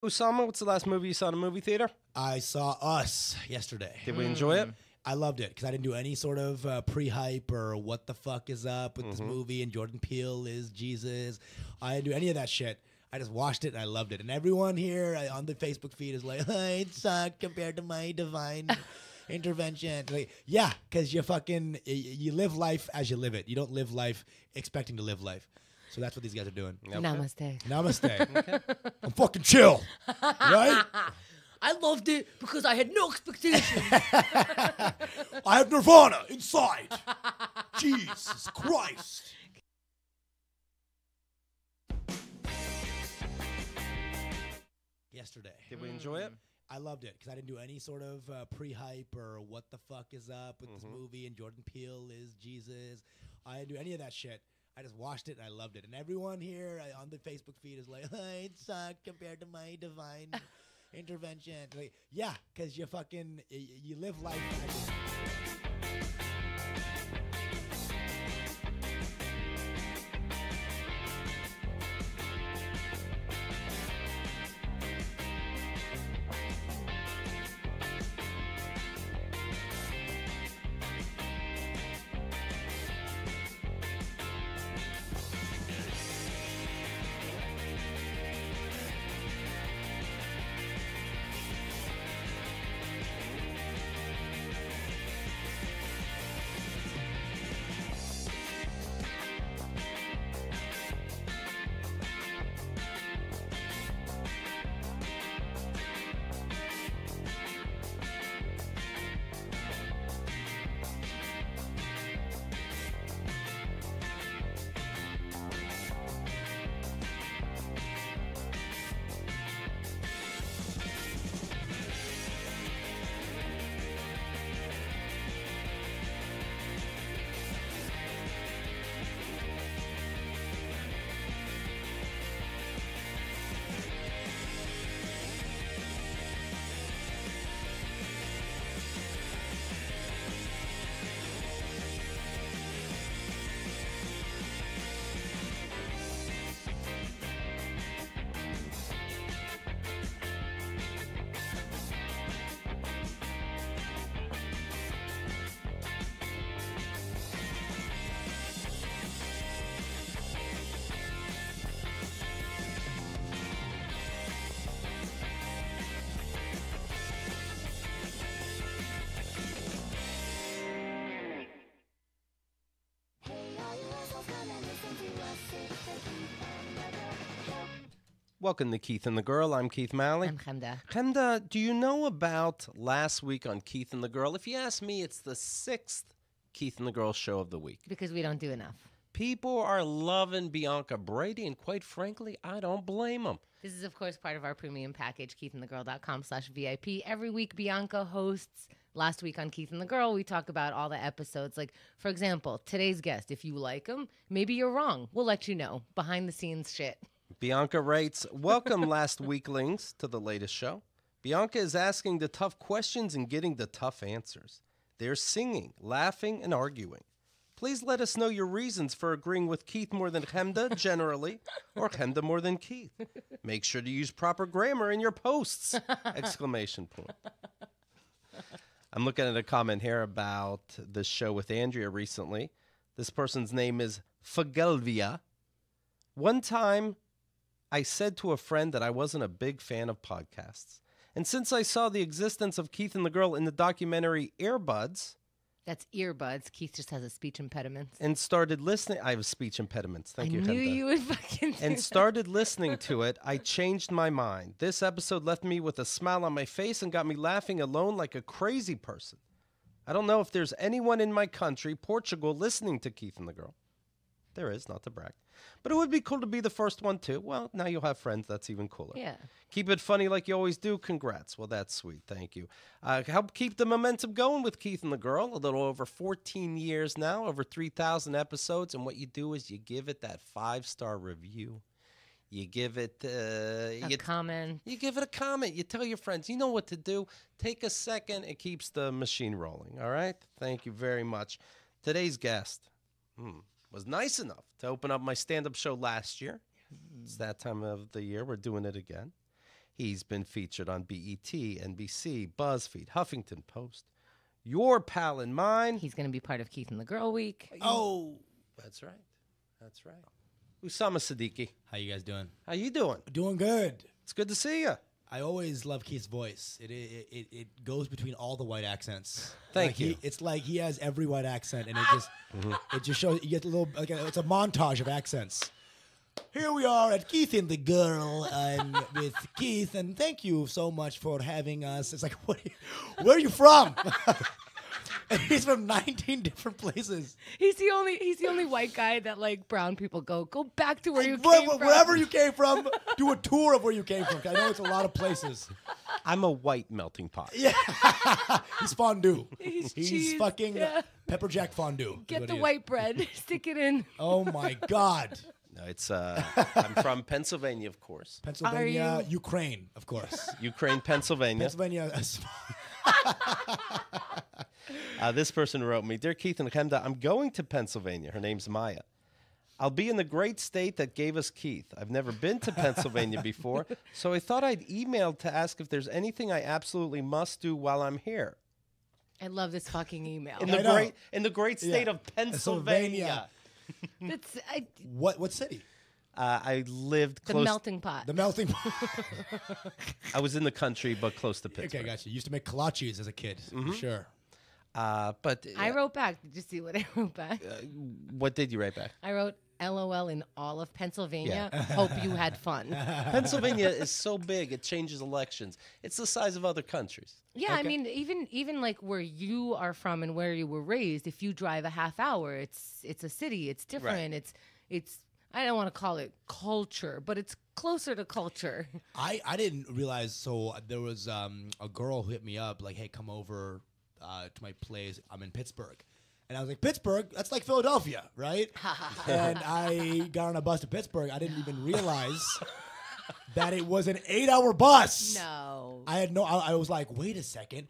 Usama, what's the last movie you saw in a movie theater? I saw Us yesterday. Did we enjoy it? I loved it because I didn't do any sort of pre-hype or what the fuck is up with this movie and Jordan Peele is Jesus. I didn't do any of that shit. I just watched it and I loved it. And everyone here on the Facebook feed is like, it sucked compared to my divine intervention. Like, yeah, because you live life as you live it. You don't live life expecting to live life. So that's what these guys are doing. Okay. Namaste. Namaste. Okay. I'm fucking chill. Right? I loved it because I had no expectations. I have Nirvana inside. Jesus Christ. Yesterday. Did we enjoy it? I loved it because I didn't do any sort of pre-hype or what the fuck is up with this movie and Jordan Peele is Jesus. I didn't do any of that shit. I just watched it and I loved it. And everyone here on the Facebook feed is like, it sucked compared to my divine intervention. Like, yeah, because you live life. Welcome to Keith and the Girl. I'm Keith Malley. I'm Chemda. Chemda, do you know about last week on Keith and the Girl? If you ask me, it's the 6th Keith and the Girl show of the week. Because we don't do enough. People are loving Bianca Brady, and quite frankly, I don't blame them. This is, of course, part of our premium package, keithandthegirl.com/VIP. Every week, Bianca hosts. Last week on Keith and the Girl, we talk about all the episodes. Like, for example, today's guest, if you like him, maybe you're wrong. We'll let you know. Behind-the-scenes shit. Bianca writes, welcome last weeklings to the latest show. Bianca is asking the tough questions and getting the tough answers. They're singing, laughing, and arguing. Please let us know your reasons for agreeing with Keith more than Chemda generally, or Chemda more than Keith. Make sure to use proper grammar in your posts! Exclamation point. I'm looking at a comment here about the show with Andrea recently. This person's name is Fagelvia. One time, I said to a friend that I wasn't a big fan of podcasts. And since I saw the existence of Keith and the Girl in the documentary Earbuds... That's earbuds. Keith just has a speech impediment. And started listening... I have speech impediments. Thank you, I knew Chemda. you would fucking And started listening to it, I changed my mind. This episode left me with a smile on my face and got me laughing alone like a crazy person. I don't know if there's anyone in my country, Portugal, listening to Keith and the Girl. There is, not to brag. But it would be cool to be the first one, too. Well, now you'll have friends. That's even cooler. Yeah. Keep it funny like you always do. Congrats. Well, that's sweet. Thank you. Help keep the momentum going with Keith and the Girl. A little over 14 years now, over 3,000 episodes. And what you do is you give it that 5-star review. You give it a comment. You give it a comment. You tell your friends. You know what to do. Take a second. It keeps the machine rolling. All right? Thank you very much. Today's guest was nice enough to open up my stand-up show last year. It's that time of the year. We're doing it again. He's been featured on BET, NBC, BuzzFeed, Huffington Post. Your pal and mine. He's going to be part of Keith and the Girl Week. Oh, that's right. That's right. Usama Siddiquee. How you guys doing? How you doing? Doing good. It's good to see you. I always love Keith's voice. It goes between all the white accents. Thank you. It's like he has every white accent, and it just shows you get a little it's a montage of accents. Here we are at Keith and the Girl. I'm with Keith, and thank you so much for having us. It's like, where are you from? And he's from 19 different places. He's the only white guy that like brown people go back to where you came from. Wherever you came from, do a tour of where you came from. I know it's a lot of places. I'm a white melting pot. Yeah, he's fondue. He's He's cheese, fucking yeah. pepper jack fondue. Get the white bread, stick it in. Oh my God. No, it's I'm from Pennsylvania, of course. Pennsylvania, Ukraine, of course. Ukraine, Pennsylvania. Pennsylvania. This person wrote me, Dear Keith and Chemda, I'm going to Pennsylvania. Her name's Maya. I'll be in the great state that gave us Keith. I've never been to Pennsylvania before, so I thought I'd email to ask if there's anything I absolutely must do while I'm here. I love this fucking email. In the great state of Pennsylvania. That's What city? I lived the close. melting pot. The melting pot. I was in the country, but close to Pittsburgh. Okay, gotcha. You used to make kolaches as a kid, for sure. But I wrote back. Did you see what I wrote back? What did you write back? I wrote LOL in all of Pennsylvania. Hope you had fun. Pennsylvania is so big; it changes elections. It's the size of other countries. Yeah, Okay? I mean, even like where you are from and where you were raised, if you drive a half hour, it's a city. It's different. Right. It's I don't want to call it culture, but it's closer to culture. I didn't realize. So there was a girl who hit me up like, "Hey, come over to my place. I'm in Pittsburgh." And I was like, Pittsburgh? That's like Philadelphia, right? And I got on a bus to Pittsburgh. I didn't even realize that it was an 8-hour bus. No. I was like, wait a second.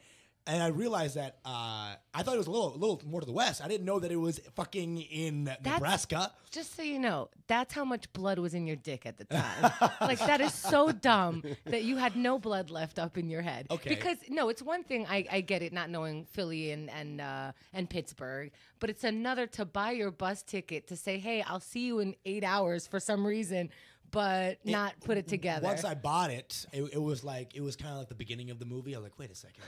And I realized that I thought it was a little more to the west. I didn't know that it was fucking in Nebraska. Just so you know, that's how much blood was in your dick at the time. Like, that is so dumb that you had no blood left up in your head. Okay. Because, no, it's one thing, I get it, not knowing Philly and Pittsburgh, but it's another to buy your bus ticket to say, hey, I'll see you in 8 hours for some reason, but not put it together. Once I bought it, it was kind of like the beginning of the movie. I was like, wait a second.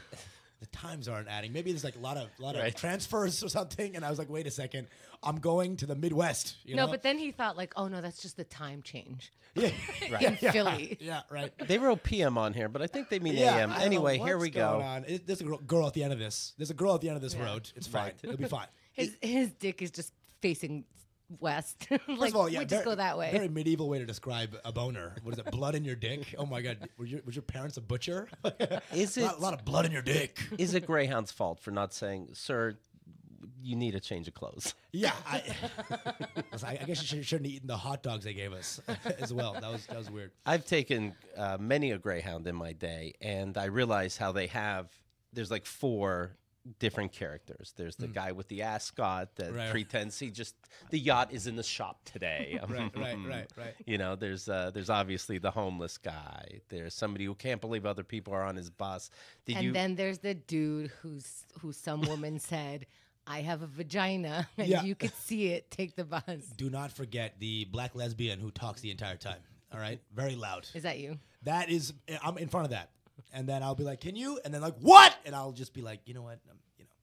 The times aren't adding. Maybe there's like a lot of transfers or something. And I was like, wait a second. I'm going to the Midwest. You know? But then he thought like, oh no, that's just the time change. Yeah. In Philly. Yeah, right. They wrote PM on here, but I think they mean Yeah, AM. I don't Anyway, know here we what's going go. on. There's a girl at the end of this. There's a girl at the end of this road. It's fine. Right. It'll be fine. His dick is just facing west. Like, First of all, yeah, we just go that way. Very medieval way to describe a boner. What is it? Blood in your dick? Oh my God. Was your parents a butcher? Is it a lot of blood in your dick? Is it Greyhound's fault for not saying, sir, you need a change of clothes? Yeah. I guess you shouldn't have eaten the hot dogs they gave us as well. That was weird. I've taken many a Greyhound in my day, and I realize how there's like 4 different characters. There's the guy with the ascot that pretends the yacht is in the shop today. Right. You know, there's obviously the homeless guy. There's somebody who can't believe other people are on his bus. Then there's the dude who some woman said, I have a vagina, and you could see it. Take the bus. Do not forget the black lesbian who talks the entire time. All right? Very loud. Is that you? That is, I'm in front of that. And then I'll be like, can you? And then like, what? And I'll just be like, you know what?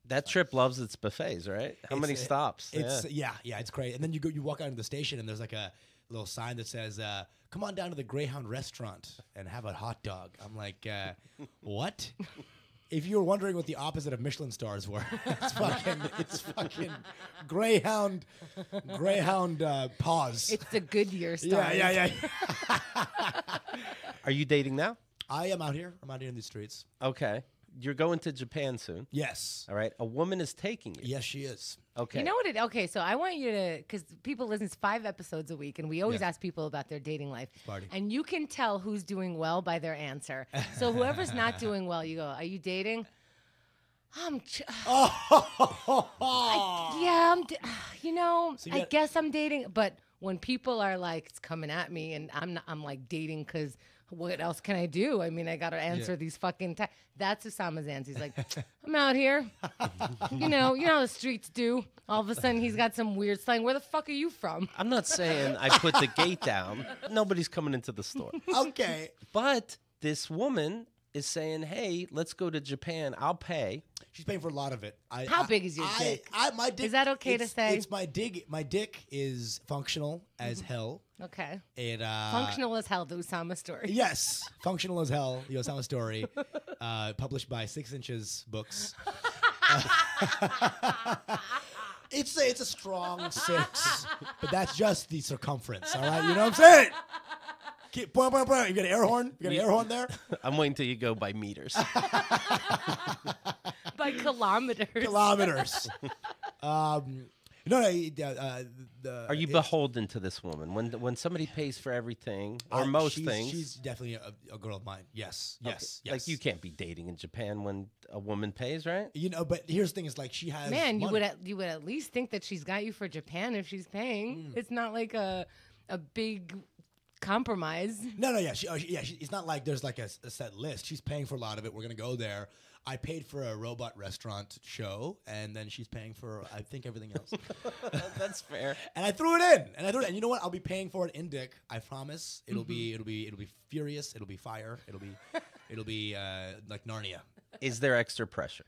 That trip loves its buffets, right? How many stops? It's it's great. And then you walk out into the station and there's like a little sign that says, come on down to the Greyhound restaurant and have a hot dog. I'm like, what? If you were wondering what the opposite of Michelin stars were, it's fucking Greyhound pause. It's the Goodyear stars. Yeah. Are you dating now? I am out here. I'm out here in these streets. Okay. You're going to Japan soon. Yes. All right. A woman is taking you. Yes, she is. Okay. You know what okay, so I want you to, because people listen to 5 episodes a week, and we always ask people about their dating life. Party. And you can tell who's doing well by their answer. So whoever's not doing well, you go, are you dating? I guess I'm dating, but when people are like, it's coming at me, and I'm like dating because what else can I do? I mean, I got to answer these fucking That's Usama's answer. He's like, I'm out here. you know how the streets do. All of a sudden, he's got some weird slang. Where the fuck are you from? I'm not saying I put the gate down. Nobody's coming into the store. Okay. But this woman is saying, hey, let's go to Japan. I'll pay. She's paying for a lot of it. How big is your dick? My dick? Is that okay to say? It's my dick. My dick is functional as hell. Okay. It Functional as hell, the Usama story. Yes, functional as hell. The Osama story, published by 6 Inches Books. It's a strong 6, but that's just the circumference. All right, you know what I'm saying? You got an air horn? You got an air horn there? I'm waiting till you go by meters. By kilometers. Kilometers. Are you beholden to this woman when somebody pays for everything or most things? She's definitely a girl of mine. Yes, yes, okay. yes. Like you can't be dating in Japan when a woman pays, right? But here's the thing: is like she has. Man, money. you would at least think that she's got you for Japan if she's paying. It's not like a big compromise. No, yeah, it's not like there's like a set list. She's paying for a lot of it. We're gonna go there. I paid for a robot restaurant show, and then she's paying for, I think, everything else. That's fair. And I threw it in, and you know what? I'll be paying for it in dick. I promise. It'll be furious. It'll be fire. It'll be like Narnia. Is there extra pressure?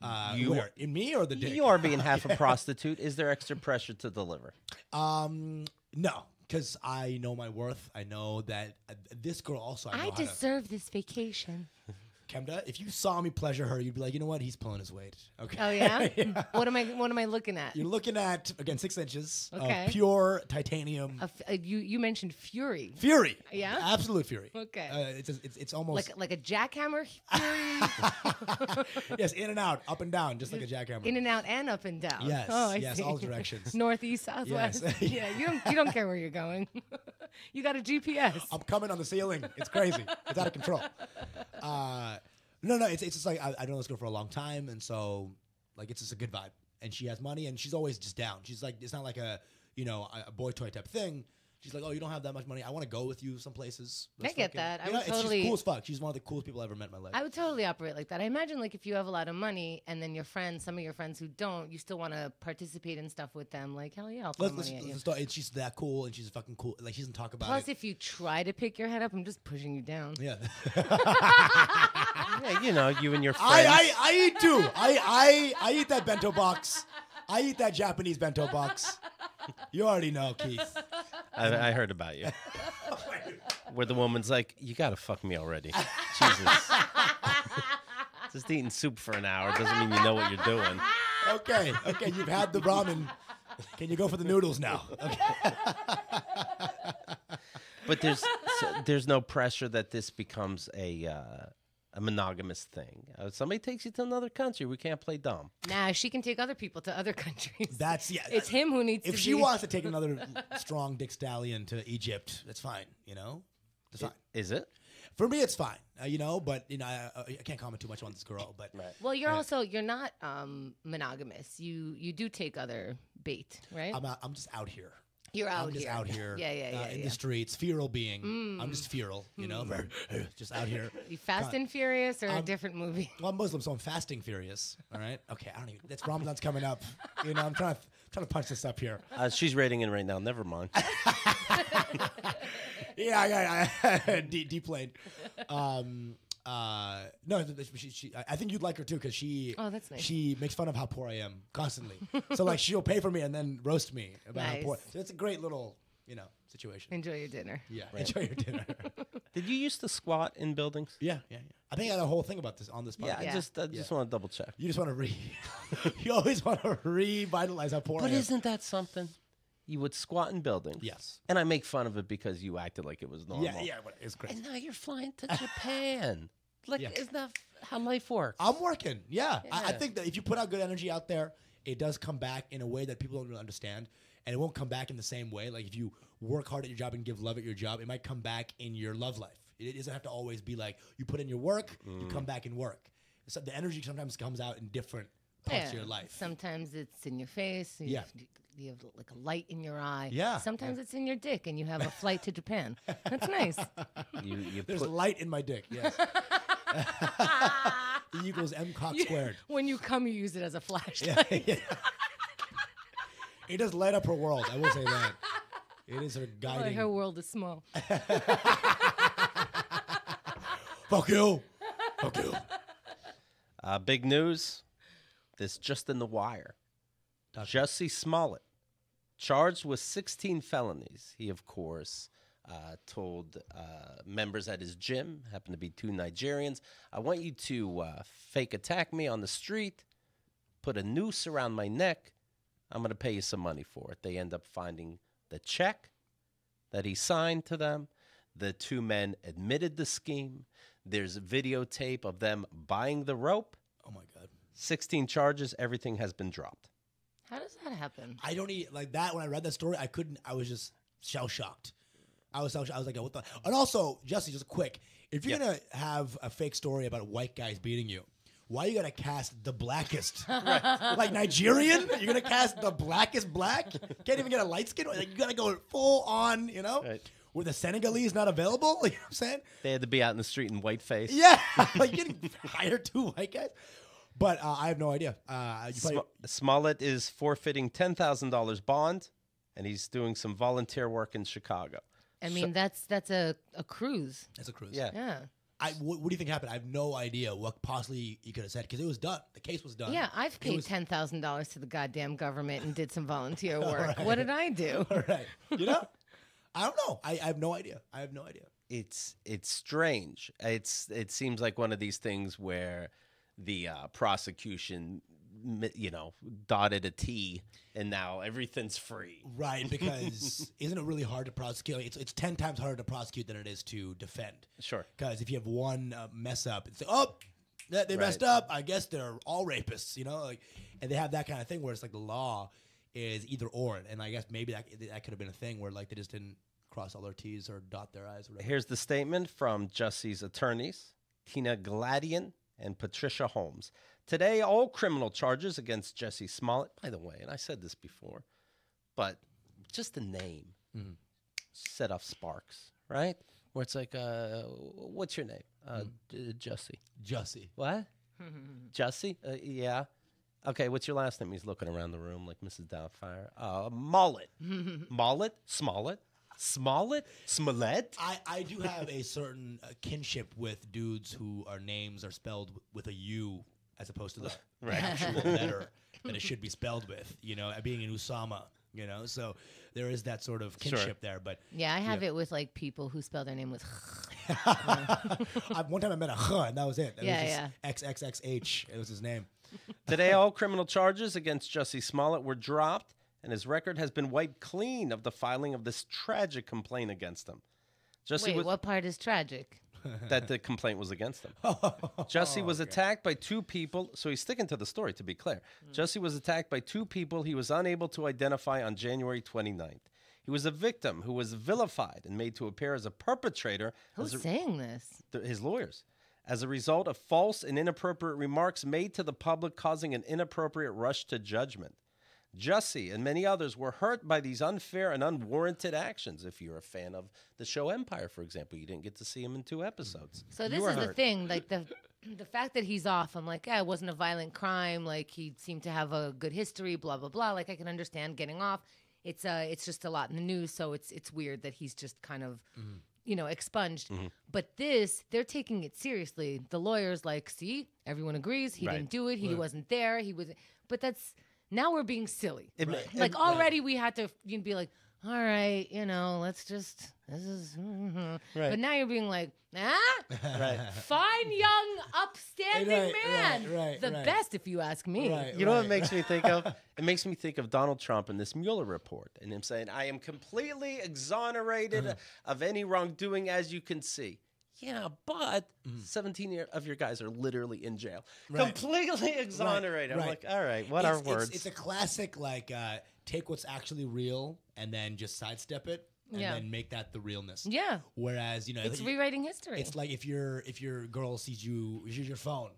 Where? In me or the dick? You are being half a prostitute. Is there extra pressure to deliver? No. Because I know my worth. I know that this girl also. I deserve this vacation. Kemda, if you saw me pleasure her, you'd be like, you know what? He's pulling his weight. Okay. Oh yeah? Yeah. What am I looking at? You're looking at again 6 inches of Okay. pure titanium. You mentioned fury. Fury. Yeah? Absolute fury. Okay. It's almost like a jackhammer fury. yes, in and out, up and down, just like a jackhammer. In and out and up and down. Yes. Oh, I yes, see. all directions. Northeast, southwest. Yes. Yeah, you don't care where you're going. You got a GPS. I'm coming on the ceiling. It's crazy. It's out of control. No, it's just like I know this girl for a long time, and so like it's just a good vibe. And she has money, and she's always just down. She's like, it's not like a boy toy type thing. She's like, oh, you don't have that much money. I want to go with you some places. I get that. She's cool as fuck. She's one of the coolest people I ever met in my life. I would totally operate like that. I imagine like if you have a lot of money and then your friends, some of your friends who don't, you still want to participate in stuff with them. Like, hell yeah, I'll throw money at you. She's that cool, and she's fucking cool. Like, she doesn't talk about it. Plus, if you try to pick your head up, I'm just pushing you down. Yeah. Yeah, you and your friends. I eat too. I eat that bento box. I eat that Japanese bento box. You already know, Keith. I heard about you. Where the woman's like, you gotta fuck me already. Jesus. Just eating soup for an hour doesn't mean you know what you're doing. Okay, you've had the ramen. Can you go for the noodles now? Okay. But there's no pressure that this becomes a monogamous thing. Somebody takes you to another country, we can't play dumb. Nah, she can take other people to other countries. It's him who needs to If she wants to take another strong dick stallion to Egypt, that's fine, That's fine. Is it? For me, it's fine, but I can't comment too much on this girl. But right. Well, you're not monogamous. You do take other bait, right? I'm just out here. You're out I'm just here. out here. Yeah. In the streets, feral being. I'm just feral, just out here. You Fast and Furious or a different movie? Well, I'm Muslim, so I'm fasting furious. All right. Okay. I don't even. That's Ramadan's coming up. I'm trying to punch this up here. She's rating it right now. Never mind. Yeah, deep lane. No, I think you'd like her too because she. Oh, that's nice. She makes fun of how poor I am constantly. So like she'll pay for me and then roast me about how poor. So it's a great little situation. Enjoy your dinner. Yeah, right. Enjoy your dinner. Did you used to squat in buildings? Yeah. I think I had a whole thing about this on this podcast. Yeah, I just want to double check. You just want to you always want to revitalize how poor I am. But isn't that something? You would squat in buildings. Yes. And I make fun of it because you acted like it was normal. Yeah, it's great. And now you're flying to Japan. Isn't that how life works? I'm working. Yeah. I think that if you put out good energy out there, it does come back in a way that people don't really understand. And it won't come back in the same way. Like if you work hard at your job and give love at your job, it might come back in your love life. It doesn't have to always be like you put in your work, you come back and work. So the energy sometimes comes out in different parts of your life. Sometimes it's in your face. you have like a light in your eye. Yeah. Sometimes it's in your dick, and you have a flight to Japan. That's nice. There's light in my dick. Yes. E equals m cock squared. When you come, you use it as a flashlight. Yeah. It does light up her world. I will say that. It is her guiding. Her world is small. Fuck you. Fuck you. Big news. This just in the wire. Jussie Smollett, charged with 16 felonies. He, of course, told members at his gym, happened to be 2 Nigerians, I want you to fake attack me on the street, put a noose around my neck. I'm going to pay you some money for it. They end up finding the check that he signed to them. The 2 men admitted the scheme. There's a videotape of them buying the rope. Oh, my God. 16 charges. Everything has been dropped. How does that happen? I don't even, like that, when I read that story, I was just shell-shocked. I was like, what the? And also, Jussie, just quick, if you're going to have a fake story about white guys beating you, why you got to cast the blackest? Right. Like Nigerian? You're going to cast the blackest black? Can't even get a light skin? Like, you got to go full on, you know? Right. Were the Senegalese not available? You know what I'm saying? They had to be out in the street in whiteface. Yeah. Like, getting hired 2 white guys? But I have no idea. Smollett is forfeiting $10,000 bond, and he's doing some volunteer work in Chicago. I mean, that's a cruise. That's a cruise. Yeah. What do you think happened? I have no idea what possibly you could have said, because it was done. The case was done. Yeah, I've paid $10,000 to the goddamn government and did some volunteer work. Right. What did I do? All right. You know? I don't know. I have no idea. It's strange. It seems like one of these things where the prosecution, dotted a T, and now everything's free. Right, because isn't it really hard to prosecute? It's 10 times harder to prosecute than it is to defend. Sure. Because if you have one mess up, it's like, they messed up. I guess they're all rapists, and they have that kind of thing where it's like the law is either or, and I guess maybe that could have been a thing where like they just didn't cross all their T's or dot their I's. Or whatever. Here's the statement from Jussie's attorneys, Tina Gladian and Patricia Holmes. Today, all criminal charges against Jussie Smollett, by the way, and I said this before, but just the name set off sparks, right? Where it's like, what's your name? Jussie. Jussie. What? Jussie? Yeah. Okay, what's your last name? He's looking around the room like Mrs. Doubtfire. Mullet. Mullet? Smollett? Smollett? Smollett? I do have a certain kinship with dudes who our names are spelled with a U as opposed to the actual letter that it should be spelled with, being an Usama, so there is that sort of kinship there. But yeah, I have it with like people who spell their name with one time I met a and that was it. It was just XXXH. It was his name. Today, all criminal charges against Jussie Smollett were dropped, and his record has been wiped clean of the filing of this tragic complaint against him. What part is tragic? That the complaint was against him. Jussie was attacked by 2 people. So he's sticking to the story, to be clear. Jussie was attacked by 2 people he was unable to identify on January 29th. He was a victim who was vilified and made to appear as a perpetrator. Who's saying this? His lawyers. As a result of false and inappropriate remarks made to the public, causing an inappropriate rush to judgment. Jussie and many others were hurt by these unfair and unwarranted actions. If you're a fan of the show Empire, for example, you didn't get to see him in 2 episodes. So this is the thing, like the fact that he's off, I'm like, it wasn't a violent crime. Like he seemed to have a good history, blah, blah, blah. Like I can understand getting off. It's just a lot in the news. So it's weird that he's just kind of, expunged. But they're taking it seriously. The lawyer's like, see, everyone agrees. He didn't do it. He wasn't there. But now we're being silly. Already we had to be like, all right, this is. Right. But now you're being like, fine, young, upstanding man. The best, if you ask me. You know what it makes me think of? It makes me think of Donald Trump in this Mueller report and him saying, I am completely exonerated of any wrongdoing, as you can see. Yeah, but 17 of your guys are literally in jail. Completely exonerated. I'm like, all right, what are words? It's a classic, take what's actually real and then just sidestep it and then make that the realness. Yeah. Whereas, it's rewriting history. It's like if your girl sees your phone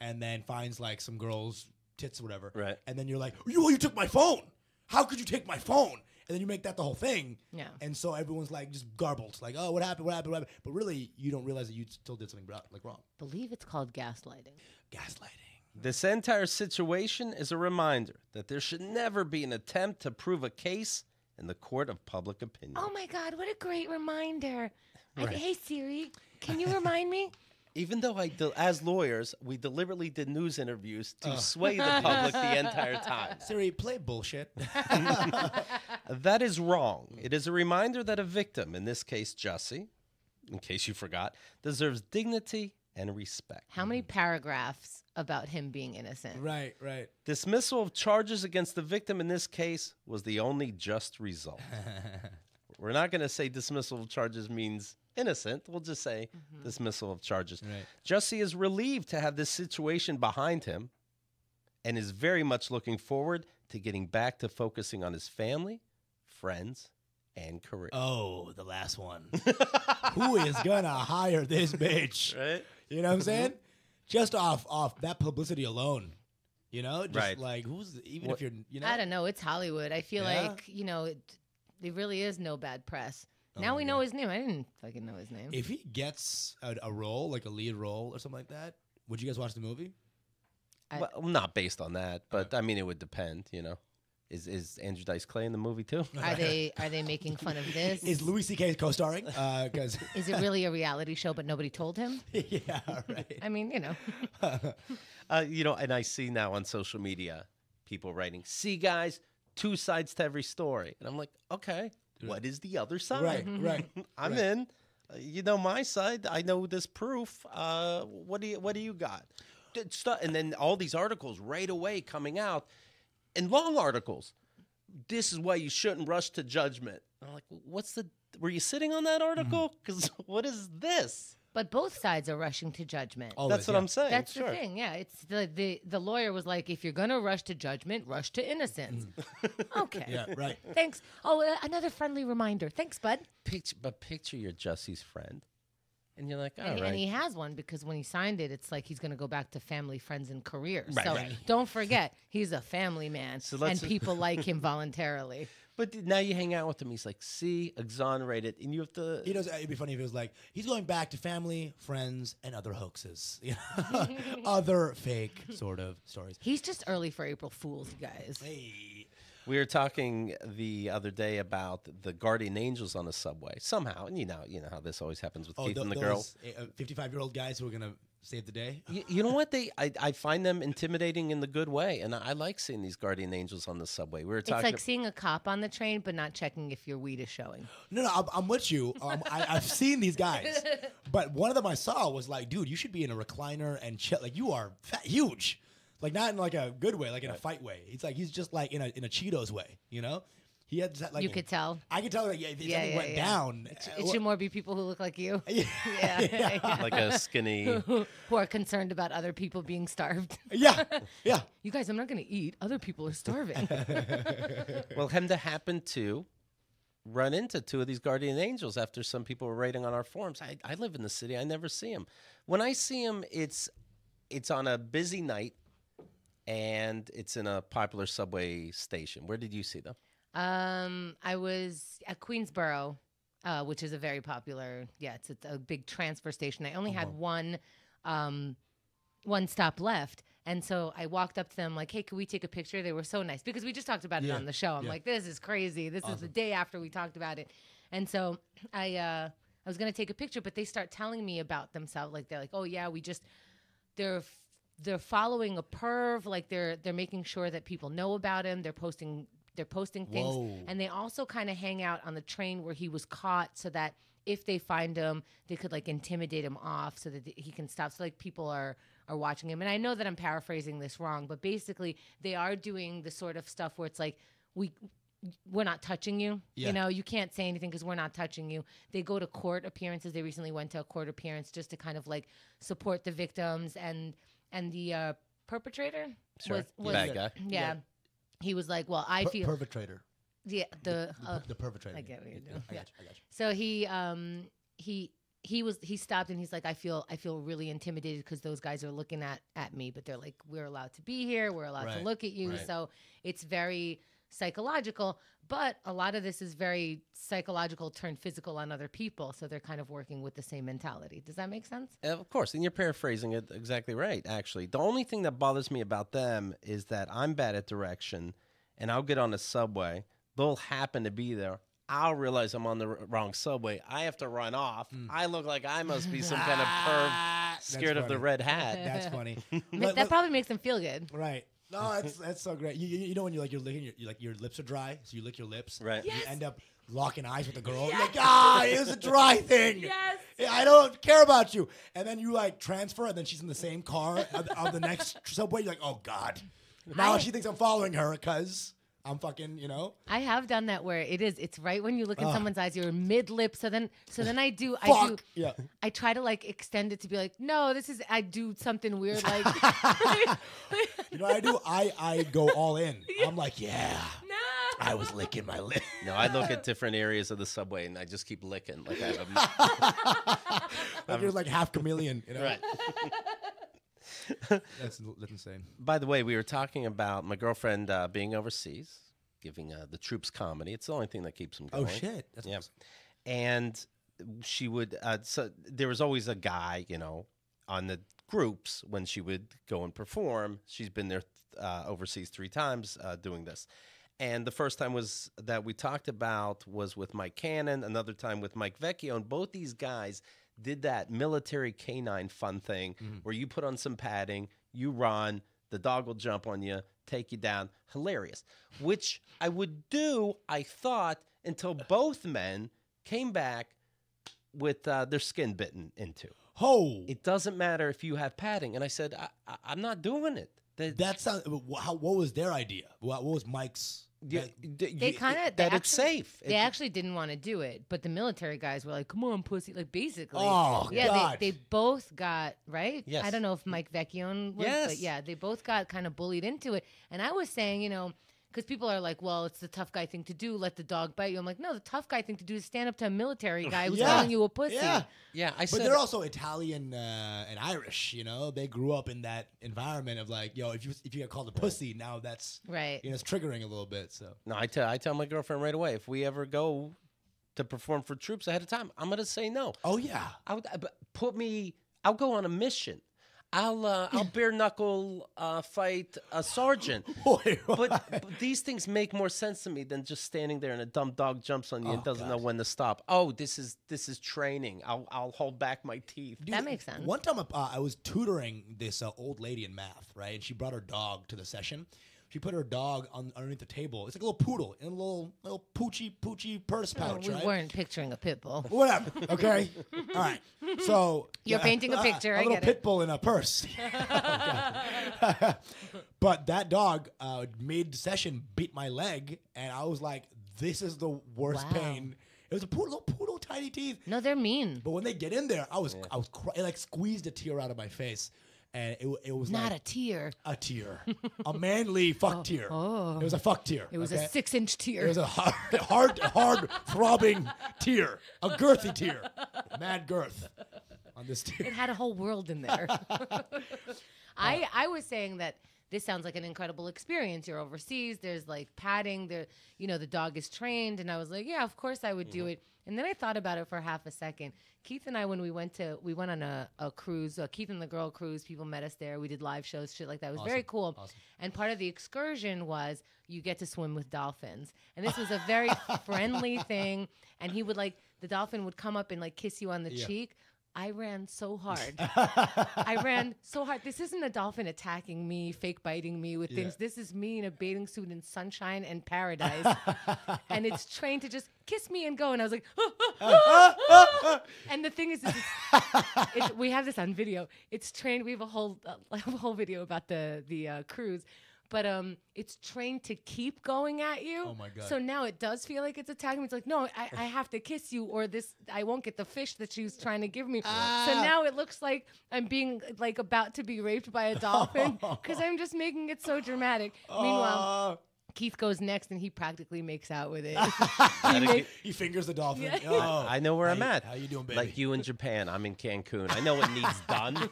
and then finds like some girl's tits or whatever. Right. And then you're like, you took my phone. how could you take my phone? And then you make that the whole thing. Yeah. And so everyone's like just garbled. Like, oh, what happened? What happened? What happened? But really, you don't realize that you still did something like wrong. Believe it's called gaslighting. Gaslighting. This entire situation is a reminder that there should never be an attempt to prove a case in the court of public opinion. Oh my God, what a great reminder. Right. Hey Siri, can you remind me? Even though as lawyers, we deliberately did news interviews to sway the public the entire time. Siri, play bullshit. That is wrong. It is a reminder that a victim, in this case Jussie, in case you forgot, deserves dignity and respect. How many paragraphs about him being innocent? Right. Dismissal of charges against the victim in this case was the only just result. We're not going to say dismissal of charges means innocent. We'll just say dismissal of charges. Right. Jussie is relieved to have this situation behind him and is very much looking forward to getting back to focusing on his family, friends, and career. Oh, the last one. Who is going to hire this bitch? Right? You know what I'm saying? Just off that publicity alone. You know? Just Right. like, who's, even What- if you're, you know? I don't know. It's Hollywood. I feel Yeah? like, there really is no bad press. Now we know his name. I didn't fucking know his name. If he gets a role, like a lead role or something like that, would you guys watch the movie? Well, not based on that, but I mean, it would depend, you know. Is Andrew Dice Clay in the movie too? Are they making fun of this? Is Louis C.K. co-starring? Because Is it really a reality show, but nobody told him? yeah, right. I mean, And I see now on social media people writing, "See, guys, two sides to every story," and I'm like, okay, what is the other side? Right. I'm right. in. You know my side. I know this proof. What do you got? And then all these articles right away coming out, and long articles. This is why you shouldn't rush to judgment. I'm like, were you sitting on that article? Because what is this? but both sides are rushing to judgment. Always, That's what yeah. I'm saying. That's sure. the thing. Yeah, it's the lawyer was like, if you're gonna rush to judgment, rush to innocence. Okay. Yeah, right. Thanks. Oh, another friendly reminder. Thanks, bud. Picture you're Jussie's friend, and you're like, all And right. he has one because when he signed it, it's like he's going to go back to family, friends, and career. Right, so right. don't forget, he's a family man, So and let's- people like him voluntarily. But now you hang out with him. He's like, see, exonerated, and you have to. You know, it'd be funny if it was like he's going back to family, friends, and other hoaxes, you know? Other fake sort of stories. He's just early for April Fools, you guys. Hey, We were talking the other day about the guardian angels on the subway. Somehow, and you know how this always happens with Keith and the girl. 55-year-old guys who are gonna save the day. You know what? I find them intimidating in the good way, and I like seeing these guardian angels on the subway. We were It's talking. like seeing a cop on the train, but not checking if your weed is showing. No, I'm with you. I've seen these guys, but one of them I saw was like, dude, you should be in a recliner and chill. Like you are huge, like not in like a good way, like in a fight way. It's like he's just like in a Cheetos way, you know. He had that, like You could tell. I could tell that if something went down. It should more be people who look like you. Yeah. like a skinny. Who are concerned about other people being starved. yeah. You guys, I'm not going to eat. Other people are starving. Well, him to happen to run into two of these guardian angels after some people were writing on our forums. I live in the city. I never see him. When I see him, it's on a busy night, and it's in a popular subway station. Where did you see them? I was at Queensboro, which is a very popular. Yeah, it's a big transfer station. I only had one stop left, and so I walked up to them like, "Hey, can we take a picture?" They were so nice because we just talked about it on the show. I'm like, "This is crazy. This is the day after we talked about it," and so I was gonna take a picture, but they start telling me about themselves. Like they're like, "Oh yeah, they're following a perv. Like they're making sure that people know about him. They're posting things." Whoa. And they also kind of hang out on the train where he was caught so that if they find him, they could like intimidate him off so that he can stop. So like people are watching him. And I know that I'm paraphrasing this wrong, but basically they are doing the sort of stuff where it's like, we're not touching you. Yeah. You know, you can't say anything because we're not touching you. They go to court appearances. They recently went to a court appearance just to kind of like support the victims and the perpetrator Sure. was Bad guy. Yeah. He was like, well, I feel Perpetrator. the Perpetrator. I get what you're doing. I Yeah. got you. So he stopped and he's like, I feel really intimidated because those guys are looking at me, but they're like, we're allowed to be here, we're allowed to Right, look at you. right. So it's very psychological, but a lot of this is very psychological turned physical on other people. So they're kind of working with the same mentality. Does that make sense? Of course, and you're paraphrasing it exactly right, actually. The only thing that bothers me about them is that I'm bad at direction, and I'll get on the subway. They'll happen to be there. I'll realize I'm on the wrong subway. I have to run off. I look like I must be some kind of perv scared of the red hat. That's funny. That probably makes them feel good. Right. No, that's so great. You know when you're licking your lips are dry, so you lick your lips. Right. Yes. You end up locking eyes with the girl. You're like, it was a dry thing. Yes. I don't care about you. And then you like transfer, and then she's in the same car of the next subway. You're like, oh God. Now she thinks I'm following her because I'm fucking, I have done that where it's right when you look in someone's eyes, you're mid lip. So then I do. Yeah. I try to like extend it to be like, no, I do something weird. Like, You know what I do? I go all in. I'm like, yeah. no. I was licking my lip. No, I look at different areas of the subway, and I just keep licking. Like I have Like you're like half chameleon. Right. That's insane. By the way, we were talking about my girlfriend being overseas, giving the troops comedy. It's the only thing that keeps them going. Oh shit! That's awesome. And she would. So there was always a guy, on the groups when she would go and perform. She's been there overseas 3 times doing this. And the first time that we talked about was with Mike Cannon. Another time with Mike Vecchio, and both these guys did that military canine fun thing where you put on some padding, you run, the dog will jump on you, take you down. Hilarious. Which I would do, I thought, until both men came back with their skin bitten into. Oh, It doesn't matter if you have padding. And I said, I'm not doing it. that sounds. What was their idea? What was Mike's? It's safe. They actually didn't want to do it, but the military guys were like, "Come on, pussy!" Like basically, Oh, yeah. God. They both got right. Yes. I don't know if Mike Vecchione was, Yes. but yeah, they both got kind of bullied into it. And I was saying, because people are like, "Well, it's the tough guy thing to do. Let the dog bite you." I'm like, "No, the tough guy thing to do is stand up to a military guy who's Yeah. calling you a pussy." Yeah. Yeah, I But said they're also Italian and Irish. They grew up in that environment of like, if you get called a pussy, now that's Right. it's triggering a little bit. So No, I tell my girlfriend right away, if we ever go to perform for troops ahead of time, I'm gonna say no. oh yeah, I'll go on a mission. I'll bare knuckle fight a sergeant. Boy, But these things make more sense to me than just standing there and a dumb dog jumps on you and doesn't know God. when to stop. Oh, this is training. I'll hold back my teeth. Dude, That makes sense. One time I was tutoring this old lady in math, right? And she brought her dog to the session. She put her dog underneath the table. It's like a little poodle in a little poochy purse pouch, we right? weren't picturing a pit bull. Whatever. Okay. All right. So You're painting a picture, I A little get it. pit bull in a purse. But that dog mid session beat my leg, and I was like, "This is the worst Wow. pain." It was a little poodle, tiny teeth. No, they're mean. But when they get in there, it like squeezed a tear out of my face, and it was Not like a tear. a tear, a manly fuck tear. oh. It was a fuck tear. It was okay? a 6-inch tear. It was a hard throbbing tear, a girthy tear, mad girth on this tear. It had a whole world in there. I was saying that this sounds like an incredible experience. You're overseas. There's like padding. The dog is trained. And I was like, yeah, of course I would do it. And then I thought about it for half a second. Keith and I, when we went on a cruise, a Keith and the Girl cruise. People met us there. We did live shows, shit like that. It was very cool. Awesome. And part of the excursion was you get to swim with dolphins. And this was a very friendly thing. And the dolphin would come up and like kiss you on the cheek. I ran so hard. This isn't a dolphin attacking me, fake biting me with things. This is me in a bathing suit in sunshine and paradise. And it's trained to just kiss me and go. And I was like, and the thing is, we have this on video. It's trained. We have a whole video about the cruise. But it's trained to keep going at you. Oh, my God. So now it does feel like it's attacking me. It's like, no, I have to kiss you or I won't get the fish that she was trying to give me. So now it looks like I'm being like about to be raped by a dolphin because I'm just making it so dramatic. Meanwhile, Keith goes next and he practically makes out with it. He fingers the dolphin. Yeah. Oh, I know where I'm at. How you doing, baby? Like you in Japan, I'm in Cancun. I know what needs done.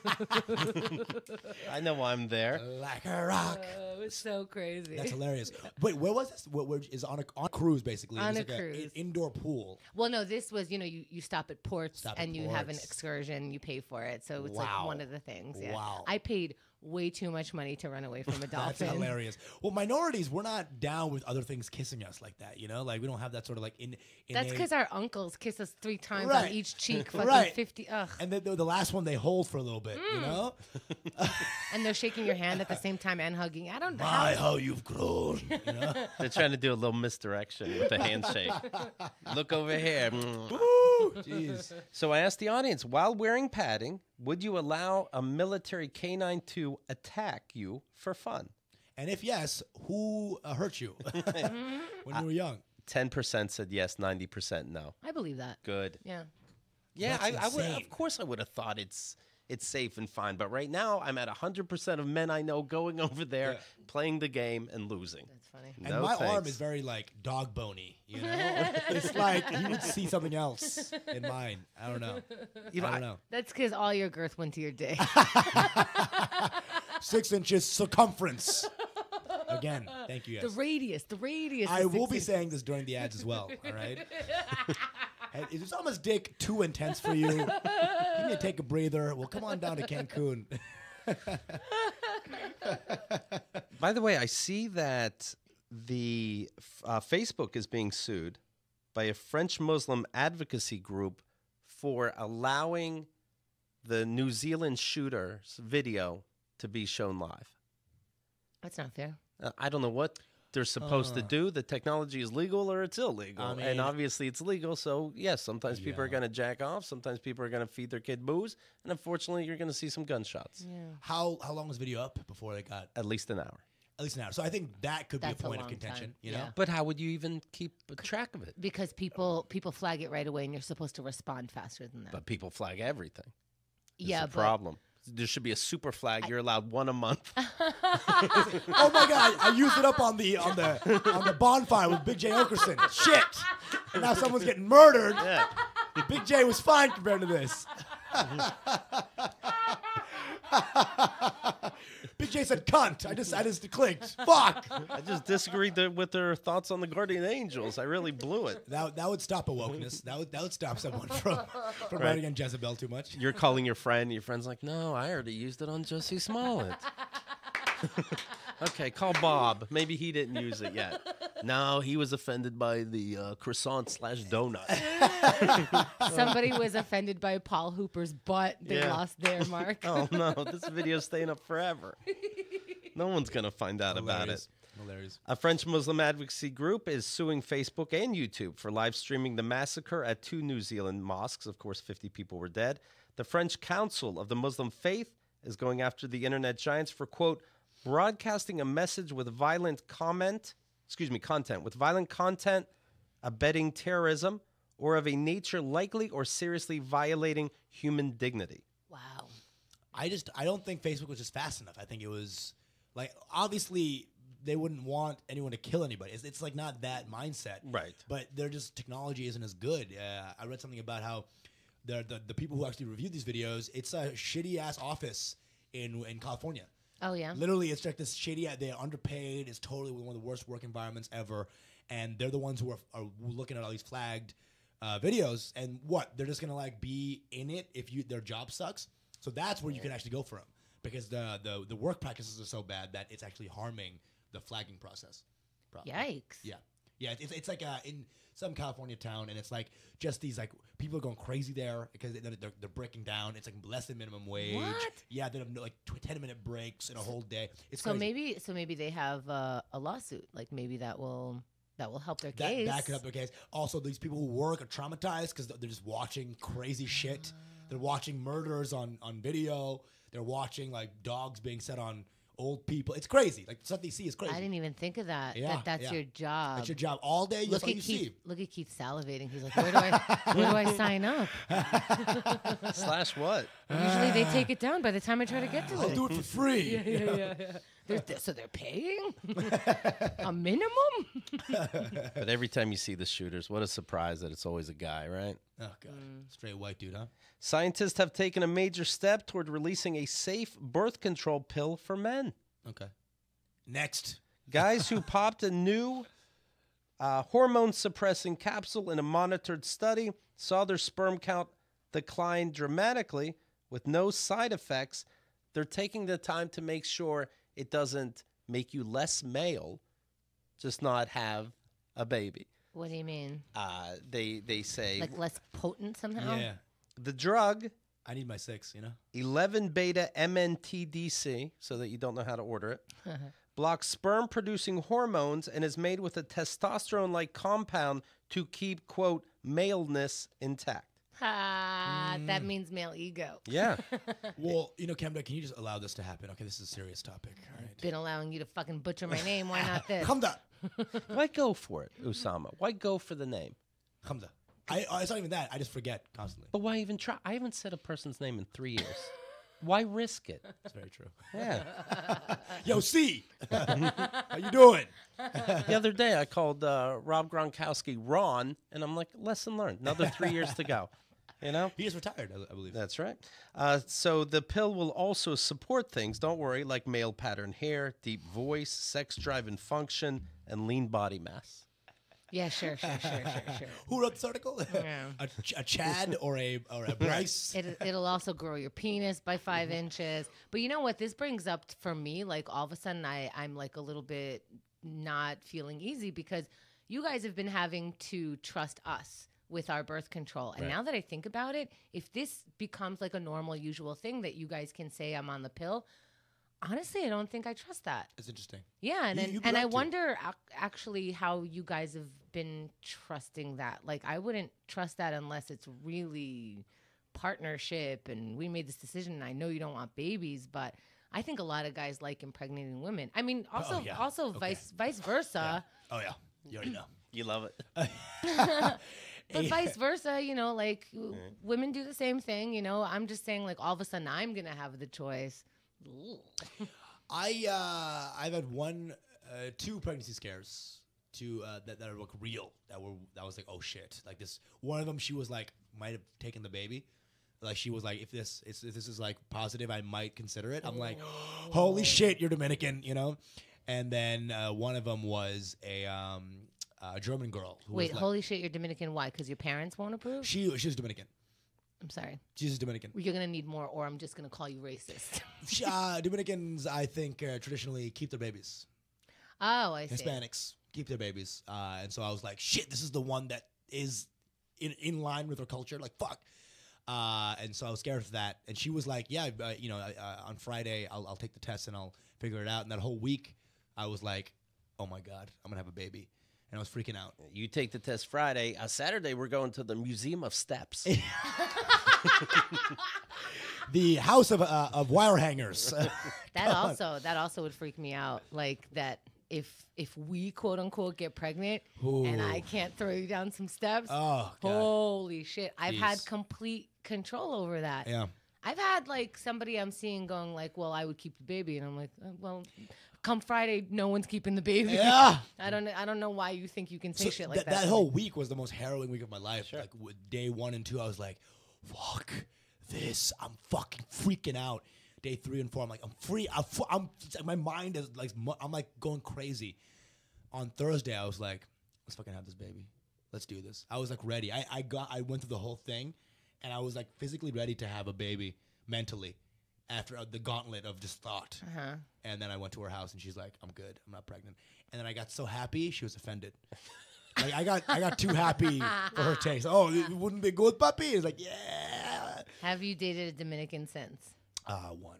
I know I'm there. Like a rock. was so crazy. That's hilarious. Wait, where was this? Where is on a cruise basically? On It was a like cruise. An indoor pool. Well, no, this was, you stop at ports Stop at and you have an ports. excursion, you pay for it. So it's Wow. like one of the things. Yeah. Wow. I paid way too much money to run away from a That's dolphin. hilarious. Well, minorities, we're not down with other things kissing us like that, you know? Like, we don't have that sort of like That's because our uncles kiss us 3 times Right. on each cheek, fucking Right. 50. Ugh. And then the last one they hold for a little bit, you know? And they're shaking your hand at the same time and hugging. I don't know. My, how you've grown, you know? They're trying to do a little misdirection with a handshake. Look over here. Woo! Jeez. So I asked the audience, while wearing padding, would you allow a military canine to attack you for fun? And if yes, who hurt you when you were young? 10% said yes, 90% no. I believe that. Good. Yeah. Yeah, That's I would. insane. Of course, I would have thought it's safe and fine. But right now, I'm at 100% of men I know going over there, Yeah. playing the game and losing. That's funny. And No my arm thanks. is very like dog bony, you know? It's like he would see something else in mine. I don't know. You know, I don't know. That's because all your girth went to your dick. 6 inches circumference. Again, thank you the guys. radius. I is will 6 be inches. saying this during the ads as well, all right? Hey, is Usama's dick too intense for you? You need to take a breather. Well, come on down to Cancun. By the way, I see that the Facebook is being sued by a French Muslim advocacy group for allowing the New Zealand shooter's video to be shown live. That's not fair. I don't know what they're supposed to do. The technology is legal or it's illegal. I mean- and obviously it's legal. So, yes, sometimes people are Yeah. going to jack off. Sometimes people are going to feed their kid booze. And unfortunately, you're going to see some gunshots. Yeah. How long was the video up before they got At least an hour. at least an hour? So I think that could That's be a a point of long contention, time. you know? Yeah. But how would you even keep track of it? Because people flag it right away, and you're supposed to respond faster than that. But people flag everything. It's yeah, a but problem. There should be a super flag. You're allowed one a month. Oh my God! I used it up on the bonfire with Big J Okerson. Shit! And now someone's getting murdered. Yeah. Big J was fine compared to this. Big J said cunt. I just clicked. Fuck. I just disagreed with their thoughts on the guardian angels. I really blew it. That would stop awokeness. That would stop someone from writing on Jezebel too much. You're calling your friend. Your friend's like, no, I already used it on JUSSIE SMOLLETT. Okay, call Bob. Maybe he didn't use it yet. No, he was offended by the croissant/donut. somebody was offended by Paul Hooper's butt. They Yeah. lost their mark. Oh no, this video's staying up forever. No one's gonna find out about it. Hilarious. A French Muslim advocacy group is suing Facebook and YouTube for live streaming the massacre at 2 New Zealand mosques. Of course, 50 people were dead. The French Council of the Muslim Faith is going after the internet giants for, quote, broadcasting a message with content with violent content, abetting terrorism, or of a nature likely or seriously violating human dignity. Wow. I don't think Facebook was just fast enough. I think it was like obviously they wouldn't want anyone to kill anybody. It's like not that mindset, Right. But they're just technology isn't as good. I read something about how the people who actually reviewed these videos, it's a shitty ass office in California. Oh yeah. Literally, it's like this shitty. They're underpaid. It's totally one of the worst work environments ever. And they're the ones who are looking at all these flagged videos. And what? They're just gonna like be in it if their job sucks. So that's where you can actually go for them because the work practices are so bad that it's actually harming the flagging process. Probably. Yikes. Yeah. Yeah, it's like in some California town, and it's like just these like people are going crazy there because they're breaking down. It's like less than minimum wage. What? Yeah, they have like 10-minute breaks in a whole day. It's So crazy. maybe they have a lawsuit. Like maybe that will help their case. That could help their case. Also, these people who work are traumatized because they're just watching crazy shit. They're watching murders on video. They're watching like dogs being set on old people. It's crazy. Like stuff they see is crazy. I didn't even think of that. Yeah, That's yeah. your job. That's your job all day. That's all you see. Look at Keith salivating. He's like, where do I sign up? Slash what? Usually they take it down by the time I try to get to I'll it. do it for free. Yeah. So they're paying a minimum. But every time you see the shooters, what a surprise that it's always a guy, right? Oh god, straight white dude, huh? Scientists have taken a major step toward releasing a safe birth control pill for men. Okay. Next. Guys who popped a new hormone-suppressing capsule in a monitored study saw their sperm count decline dramatically with no side effects. They're taking the time to make sure it doesn't make you less male, just not have a baby. What do you mean? They say Like less potent somehow? Yeah. the drug I need my 6, 11 beta MNTDC, so that you don't know how to order it, blocks sperm producing hormones and is made with a testosterone-like compound to keep, quote, maleness intact. That means male ego. Yeah. Well, Kemda, can you just allow this to happen? Okay, this is a serious topic. All right. Been allowing you to fucking butcher my name. Why not this? Kemda. Why go for it, Usama? Why go for the name? Kemda. It's not even that. I just forget constantly. But why even try? I haven't said a person's name in 3 years. Why risk it? That's very true. Yeah. Yo, C. How you doing? The other day I called Rob Gronkowski Ron, and I'm like, lesson learned. Another 3 years to go. You know? He is retired, I believe. That's right. So the pill will also support things, don't worry, like male pattern hair, deep voice, sex drive and function, and lean body mass. Yeah, sure. Who wrote this article? Yeah. a Chad or a Bryce? It'll also grow your penis by 5 inches. But you know what this brings up for me? Like all of a sudden I'm like a little bit not feeling easy because you guys have been having to trust us with our birth control. And now that I think about it, if this becomes like a normal, usual thing that you guys can say I'm on the pill, honestly, I don't think I trust that. It's interesting. Yeah, You and I got to. wonder actually how you guys have been trusting that. Like, I wouldn't trust that unless it's really partnership and we made this decision and I know you don't want babies, but I think a lot of guys like impregnating women. I mean, also vice versa. Yeah. Oh, yeah. You already know. You love it. But vice versa, like women do the same thing, I'm just saying like all of a sudden I'm going to have the choice. I've had two pregnancy scares that are like real that was like, oh shit, like this one of them, she was like might have taken the baby, like she was like, if this is like positive I might consider it. I'm like, holy shit, you're Dominican, and then one of them was a German girl who Wait, was like, holy shit, you're Dominican. Why? Because your parents won't approve? she was Dominican. I'm sorry. She's Dominican. You're going to need more, or I'm just going to call you racist. Dominicans, I think, traditionally keep their babies. Oh, I see. Hispanics keep their babies. And so I was like, shit, this is the one that is in line with her culture. Like, fuck. And so I was scared of that. And she was like, yeah, on Friday, I'll take the test and I'll figure it out. And that whole week, I was like, oh, my God, I'm going to have a baby. And I was freaking out. You take the test Friday. Saturday, we're going to the Museum of Steps. The house of wire hangers. That also would freak me out. Like that if we quote unquote get pregnant and I can't throw you down some steps. Oh, God. Holy shit. I've had complete control over that. Yeah. I've had like somebody I'm seeing going like, well, I would keep the baby. And I'm like, well, come Friday, no one's keeping the baby. Yeah. I don't know why you think you can say shit like that. That whole week was the most harrowing week of my life. Sure. Like day 1 and 2, I was like, fuck this. I'm fucking freaking out. Day 3 and 4, I'm like, I'm free. My mind is like, I'm like going crazy. On Thursday, I was like, let's fucking have this baby. Let's do this. I was like ready. I went through the whole thing, and I was like physically ready to have a baby mentally after the gauntlet of just thought. Uh-huh. And then I went to her house, and she's like, I'm good. I'm not pregnant. And then I got so happy, she was offended. Like I got too happy for her taste. Oh, it wouldn't be good, puppy. It's like, yeah. Have you dated a Dominican since? One.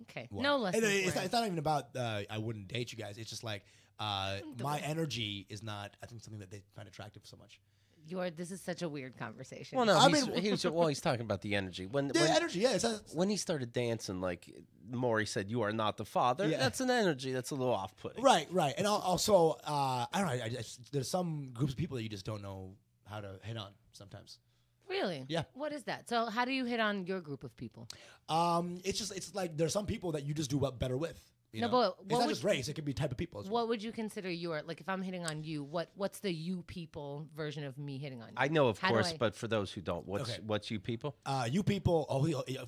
Okay. One. No less. It's not even about I wouldn't date you guys. It's just like my energy is not, I think, something that they find attractive so much. This is such a weird conversation. Well, no, he's talking about the energy. Energy, yeah. When he started dancing, like Maury said, you are not the father. Yeah. That's an energy that's a little off-putting. Right. And also, I don't know, there's some groups of people that you just don't know how to hit on sometimes. Really? Yeah. What is that? So how do you hit on your group of people? It's like there's some people that you just do better with. You No, know? but It's what not would- just race; it could be type of people as well. What would you consider your, like, if I'm hitting on you, what's the you people version of me hitting on you? I know, of How do course, I- but for those who don't, what's you people? You people.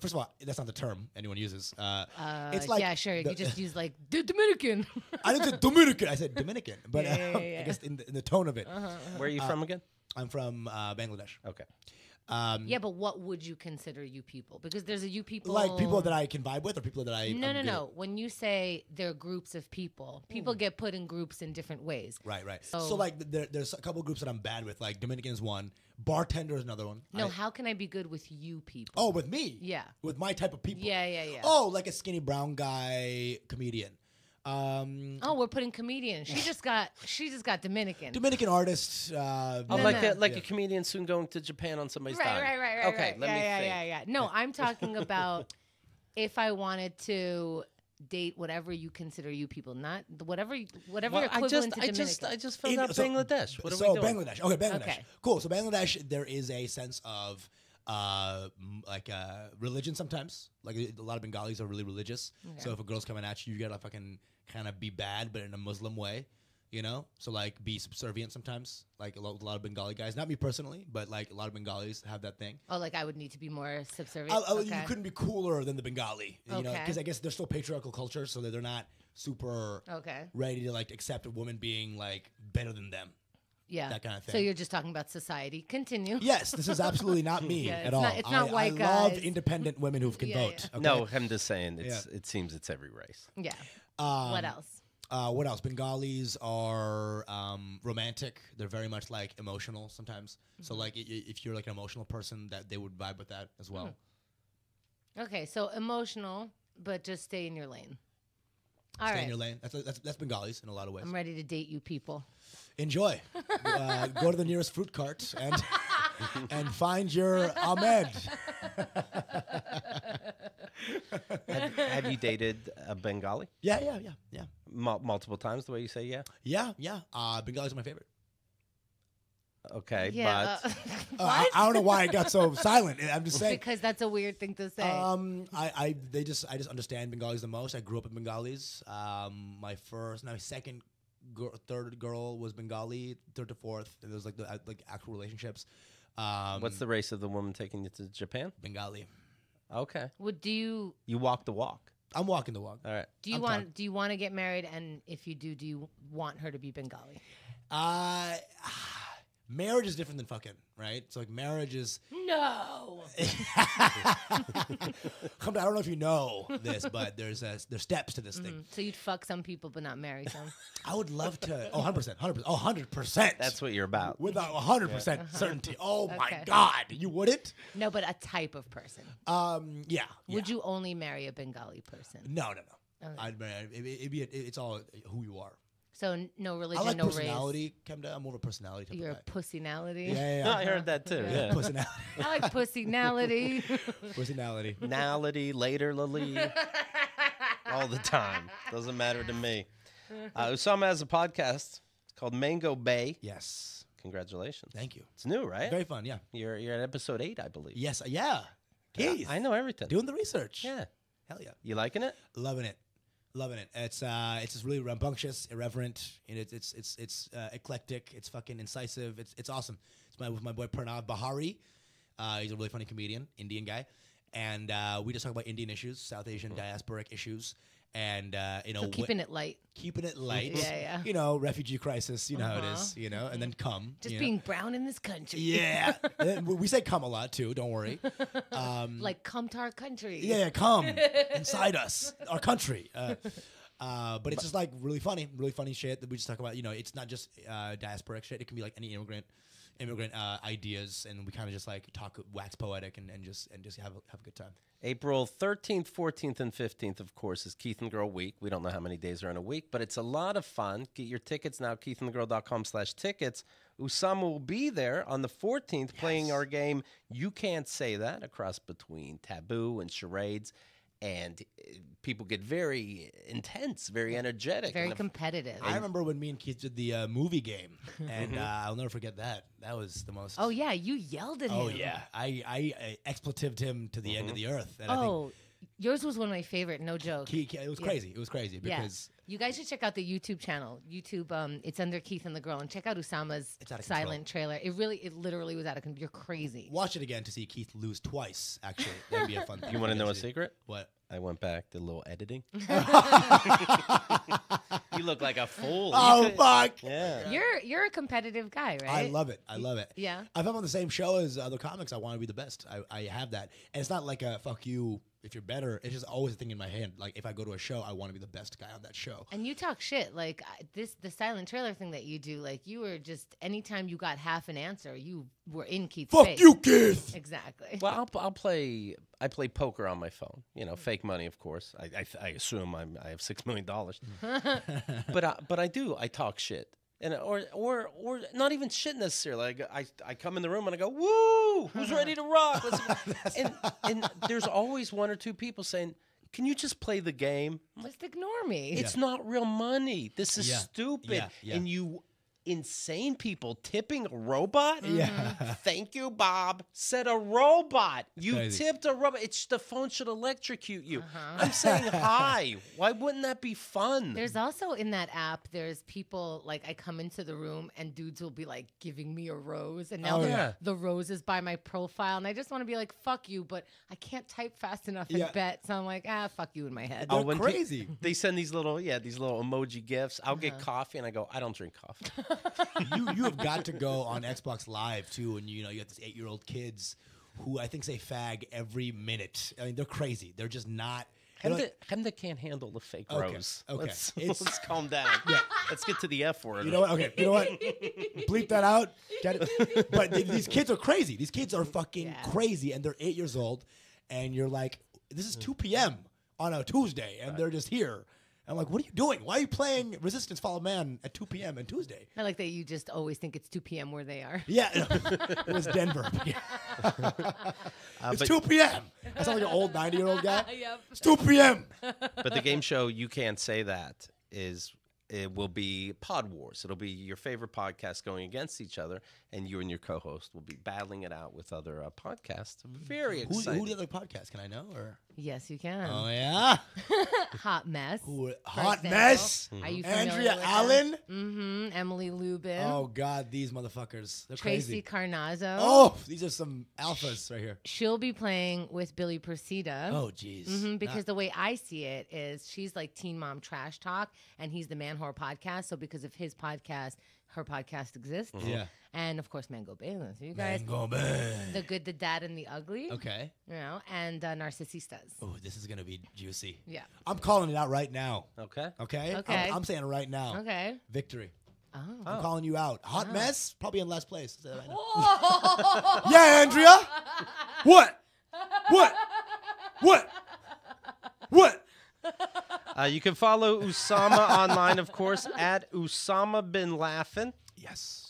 First of all, that's not the term anyone uses. It's like yeah, sure. You just use like the Dominican. I didn't say Dominican. I said Dominican, but Yeah. I guess in the tone of it. Where are you from again? I'm from Bangladesh. Okay. Yeah, but what would you consider you people? Because there's a you people. Like people that I can vibe with, or people that I No, I'm no, good no. When you say they're groups of people, people get put in groups in different ways. at. Right. So- So like there's a couple of groups that I'm bad with. Like Dominican is one. Bartender is another one. No, how can I be good with you people? Oh, with me? Yeah. With my type of people. Yeah. Oh, like a skinny brown guy comedian. Oh, we're putting comedian. She just got Dominican. Dominican artist. Oh, No, like no. a comedian soon going to Japan on somebody's Right. dime. Okay, let me think. Yeah. No, I'm talking about if I wanted to date whatever you consider you people, not whatever your Well, equivalent to Dominican. I just found out So- Bangladesh. What are so we doing? Bangladesh. Okay, Bangladesh. Okay. Cool. So Bangladesh, there is a sense of religion sometimes. Like a lot of Bengalis are really religious. Okay. So if a girl's coming at you, you gotta fucking kind of be bad, but in a Muslim way. You know, so like be subservient sometimes. Like a lot of Bengali guys, not me personally, but like a lot of Bengalis have that thing. Oh, like I would need to be more subservient. You couldn't be cooler than the Bengali, you know, Okay. because I guess they're still patriarchal culture, so that they're not super Okay. ready to like accept a woman being like better than them. Yeah. that kind of So thing. you're just talking about society. Continue. Yes, this is absolutely not me Yeah, at it's all. not- it's not I white love guys. independent women who can Yeah, vote. yeah. Okay? No, I'm just saying. It seems it's every race. Yeah. Um, What else? What else? Bengalis are romantic. They're very much like emotional sometimes. Mm-hmm. So like if you're like an emotional person, that they would vibe with that as well. Okay, so emotional, but just stay in your lane. All Stay right. in your lane. That's Bengalis in a lot of ways. I'm ready to date you people. Enjoy. Go to the nearest fruit cart and find your Ahmed. Have you dated a Bengali Yeah. multiple times? The way you say yeah. Yeah. Bengalis are my favorite. Okay, Yeah. but I don't know why I got so silent. I'm just saying. Because that's a weird thing to say. I just understand Bengalis the most. I grew up with Bengalis. My second, third girl was Bengali. Third to fourth, and there was like the actual relationships. what's the race of the woman taking you to Japan? Bengali? Okay, do you walk the walk. I'm walking the walk. All right. do you want to get married? And if you do you want her to be Bengali? Marriage is different than fucking, right? So like marriage is. No. I don't know if you know this, but there's steps to this thing. So you'd fuck some people but not marry some. I would love to. 100%. 100%. That's what you're about. With 100% certainty. Oh my Okay. God, you wouldn't? No, but a type of person. Yeah. Would you only marry a Bengali person? No. Okay. I'd marry. It's all who you are. So no religion, I like no personality. I'm more of a personality type race. You're a of guy. pussinality. Yeah. No, I heard that too. Yeah. Personality. I like pussinality. Personality. Nality, later, Lily, all the time. Doesn't matter to me. Usama has a podcast. It's called Mango Bay. Yes. Congratulations. Thank you. It's new, right? Very fun. Yeah. You're at episode 8, I believe. Yes. Yeah. Keith. I know everything. Doing the research. Yeah. Hell yeah. You liking it? Loving it. It's just really rambunctious, irreverent, and it's eclectic. It's fucking incisive. It's awesome. It's with my boy Pranav Bahari. He's a really funny comedian, Indian guy, and we just talk about Indian issues, South Asian diasporic issues, and So keeping it light. keeping it light. Yeah. You know, refugee crisis. You know how it is. You know, and then come. Just you being brown in this country. know? Yeah. And we say come a lot too. Don't worry. Like come to our country. Yeah, come inside us, our country. But it's just like really funny shit that we just talk about. You know, it's not just diasporic shit. It can be like any immigrant ideas, and we kind of just like talk wax poetic and just have a good time. April 13th, 14th, and 15th, of course, is Keith and Girl Week. We don't know how many days are in a week, but it's a lot of fun. Get your tickets now, keithandthegirl.com/tickets. Usama will be there on the 14th playing our game You Can't Say That, a cross between Taboo and charades. and people get very intense, very energetic. Very and competitive. I remember when me and Keith did the movie game, and I'll never forget that. That was the most. Oh yeah, you yelled at him. Oh yeah, I expletived him to the end of the earth. And I Oh, yours was one of my favorite. No joke. think it was crazy. It was crazy because You guys should check out the YouTube channel. YouTube, it's under Keith and the Girl, and check out Usama's It's out of silent trailer. It literally was out of control. You're crazy. watch it again to see Keith lose twice. Actually, that'd be a fun thing. You want to know a see. secret? What? I went back, did a little editing. You look like a fool. Oh fuck! Yeah. You're a competitive guy, right? I love it. I love it. Yeah. If I'm on the same show as other comics, I want to be the best. I have that, and it's not like a fuck you if you're better. It's just always a thing in my head. Like if I go to a show, I want to be the best guy on that show. And you talk shit like the silent trailer thing that you do. Like you were just anytime you got half an answer, you were in Keith's Fuck face. you, Keith. Exactly. Well, I play poker on my phone. You know, fake money, of course. I assume I have $6 million. But I do. I talk shit. And or not even shit necessarily. I come in the room and I go, woo, who's ready to rock? And there's always one or two people saying, can you just play the game? Just ignore me. It's not real money. This is stupid. Yeah. And you insane people tipping a robot? Yeah. Thank you, Bob. Said a robot. You crazy. tipped a robot. The phone should electrocute you. I'm saying hi. Why wouldn't that be fun? There's also in that app, there's people like I come into the room and dudes will be like giving me a rose, and now the rose is by my profile, and I just want to be like fuck you, but I can't type fast enough and bet, so I'm like fuck you in my head. They're when crazy. They send these little emoji gifs. I'll get coffee and I go, I don't drink coffee. you have got to go on Xbox Live too, and you got these 8-year-old kids who I think say fag every minute. I mean, they're crazy. They're just not. Hemda can't handle the fake rose. Okay. Let's calm down. Let's get to the F word. You know what? Okay. You know what? Bleep that out. Get it? But these kids are crazy. These kids are fucking crazy, and they're 8 years old, and you're like, this is 2 p.m. on a Tuesday, and they're just here. I'm like, what are you doing? Why are you playing Resistance Fall of Man at 2 p.m. on Tuesday? I like that you just always think it's 2 p.m. where they are. Yeah, it was Denver. It's 2 p.m. I sound like an old 90-year-old guy. Yep. It's 2 p.m. But the game show, You Can't Say That, it will be Pod Wars. It'll be your favorite podcasts going against each other, and you and your co-host will be battling it out with other podcasts. Very exciting. Who's the other podcast? Can I know? Or Yes, you can. oh yeah, Hot Mess. Hot example. Mess. Are you familiar Andrea with Allen. Mm-hmm. Emily Lubin. Oh God, these motherfuckers. They're Tracy crazy. Carnazzo. Oh, these are some alphas right here. She'll be playing with Billy Procida. Oh jeez. Because the way I see it is she's like Teen Mom Trash Talk, and he's the Man Whore Podcast. So because of his podcast, her podcast exists. Yeah. And of course, Mango Balin. So you guys, Mango Man. The Good, the Dad, and the Ugly. Okay. You know, and Narcissistas. Oh, this is gonna be juicy. Yeah. I'm calling it out right now. Okay. Okay. Okay. I'm saying it right now. Okay. Victory. Oh. I'm calling you out. Hot Mess, probably in last place. Say that right now. Yeah, Andrea. What? You can follow Usama online, of course, at Usama bin Laughin. Yes.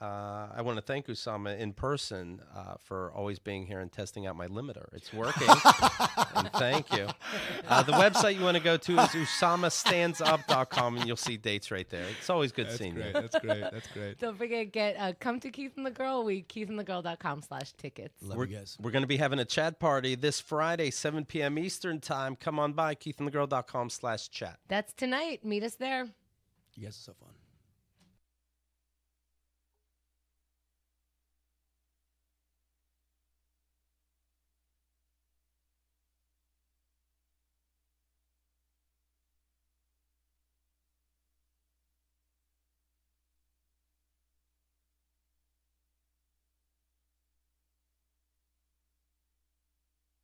I want to thank Usama in person for always being here and testing out my limiter. It's working. And thank you. The website you want to go to is usamastandsup.com, and you'll see dates right there. It's always good seeing you. That's great. That's great. Don't forget, come to Keith and the Girl Week, keithandthegirl.com/tickets. Love you guys. We're going to be having a chat party this Friday, 7 p.m. Eastern time. Come on by, keithandthegirl.com/chat. That's tonight. Meet us there. You guys are so fun.